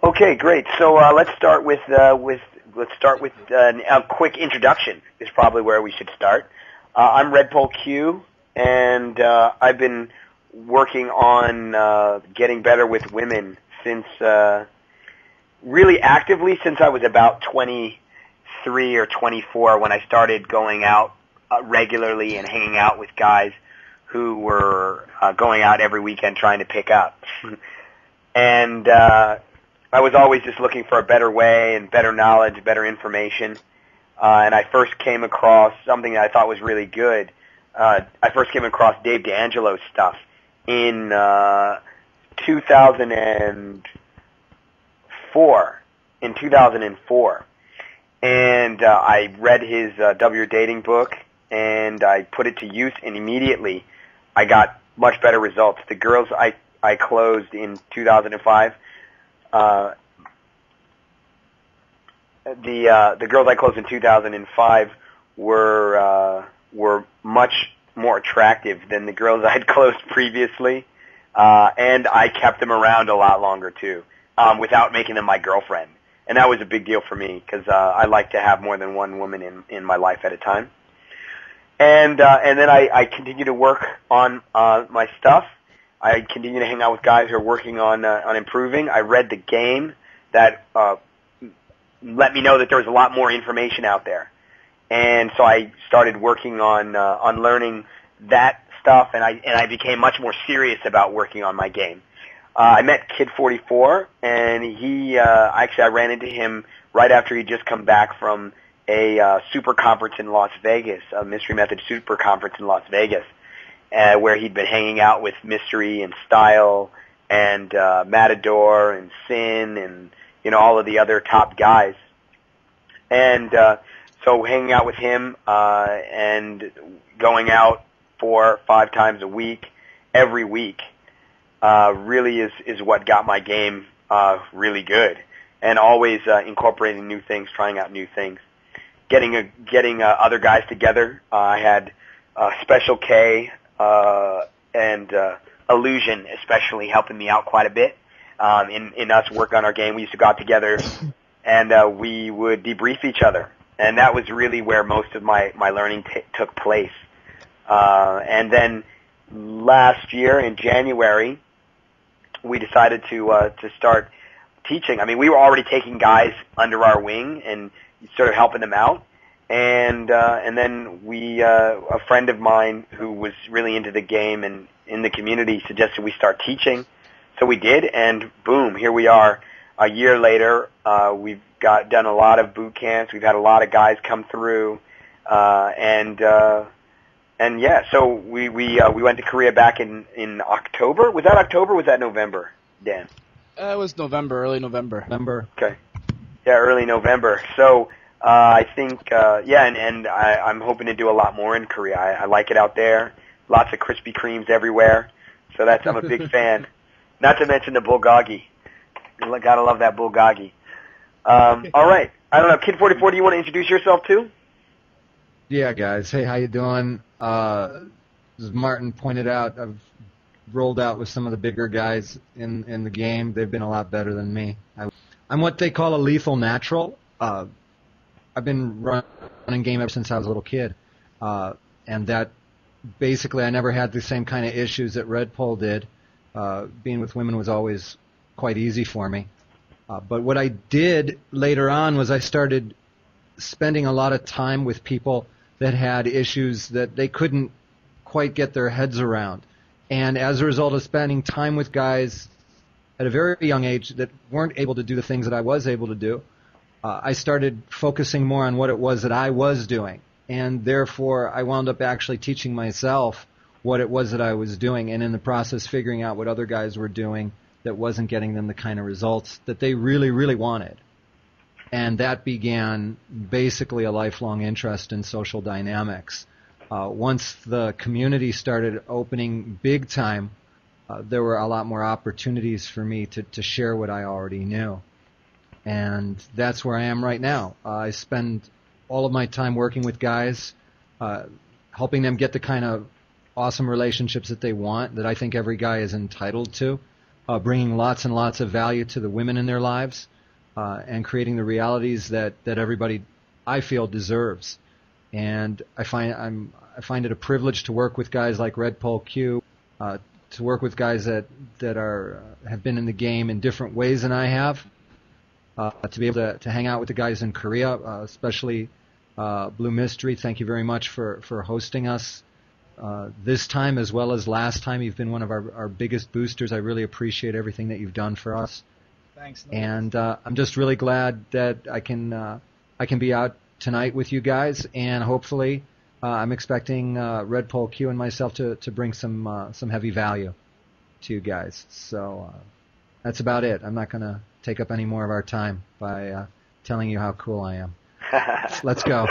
Okay, great. So let's start with a quick introduction. Is probably where we should start. I'm RedpoleQ, and I've been working on getting better with women since really actively since I was about 23 or 24 when I started going out regularly and hanging out with guys who were going out every weekend trying to pick up. And I was always just looking for a better way and better knowledge, better information. And I first came across something that I thought was really good. I first came across Dave D'Angelo's stuff in 2004. And I read his W Your Dating book, and I put it to use, and immediately I got much better results. The girls I closed in 2005, the girls I closed in 2005 were much more attractive than the girls I had closed previously, and I kept them around a lot longer too, without making them my girlfriend. And that was a big deal for me because I like to have more than one woman in my life at a time. And then I continue to work on my stuff. I continue to hang out with guys who are working on improving. I read The Game that let me know that there was a lot more information out there, and so I started working on learning that stuff, and I became much more serious about working on my game. I met Kid44, and I ran into him right after he'd just come back from a super conference in Las Vegas, a Mystery Method super conference in Las Vegas, where he'd been hanging out with Mystery and Style and Matador and Sin and all of the other top guys. And so hanging out with him and going out 4 or 5 times a week, every week, really is what got my game really good. And always incorporating new things, trying out new things, getting other guys together. I had Special K and Illusion especially helping me out quite a bit in us work on our game. We used to go out together and we would debrief each other, and that was really where most of my learning took place. And then last year in January, we decided to start teaching. I mean, we were already taking guys under our wing and sort of helping them out. And then a friend of mine who was really into the game and in the community suggested we start teaching. So we did, and boom, here we are. A year later, we've done a lot of boot camps. We've had a lot of guys come through, and yeah. So we went to Korea back in October. Was that October? Or was that November, Dan? It was November, early November. Okay. Yeah, early November. So I think and I'm hoping to do a lot more in Korea. I like it out there. Lots of Krispy Kremes everywhere. So I'm a big fan. Not to mention the bulgogi. Gotta love that bulgogi. All right. I don't know, Kid44, do you want to introduce yourself too? Yeah, guys. Hey, how you doing? As Martin pointed out, I've rolled out with some of the bigger guys in the game. They've been a lot better than me. I'm what they call a lethal natural. I've been running game ever since I was a little kid, and that basically I never had the same kind of issues that Redpole did. Being with women was always quite easy for me. But what I did later on was I started spending a lot of time with people that had issues that they couldn't quite get their heads around. And as a result of spending time with guys at a very young age that weren't able to do the things that I was able to do, I started focusing more on what it was that I was doing. And therefore, I wound up actually teaching myself what it was that I was doing, and in the process figuring out what other guys were doing that wasn't getting them the kind of results that they really, really wanted. And that began basically a lifelong interest in social dynamics. Once the community started opening big time, there were a lot more opportunities for me to share what I already knew. And that's where I am right now. I spend all of my time working with guys, helping them get the kind of awesome relationships that they want, that I think every guy is entitled to. bringing lots and lots of value to the women in their lives, and creating the realities that everybody, I feel, deserves. And I find it a privilege to work with guys like RedpoleQ, to work with guys that have been in the game in different ways than I have, to be able to hang out with the guys in Korea, especially Blue Mystery. Thank you very much for hosting us this time as well as last time. You've been one of our biggest boosters. I really appreciate everything that you've done for us. Thanks. And I'm just really glad that I can be out tonight with you guys, and hopefully I'm expecting RedpoleQ and myself to bring some heavy value to you guys. So that's about it. I'm not going to take up any more of our time by telling you how cool I am. Let's go.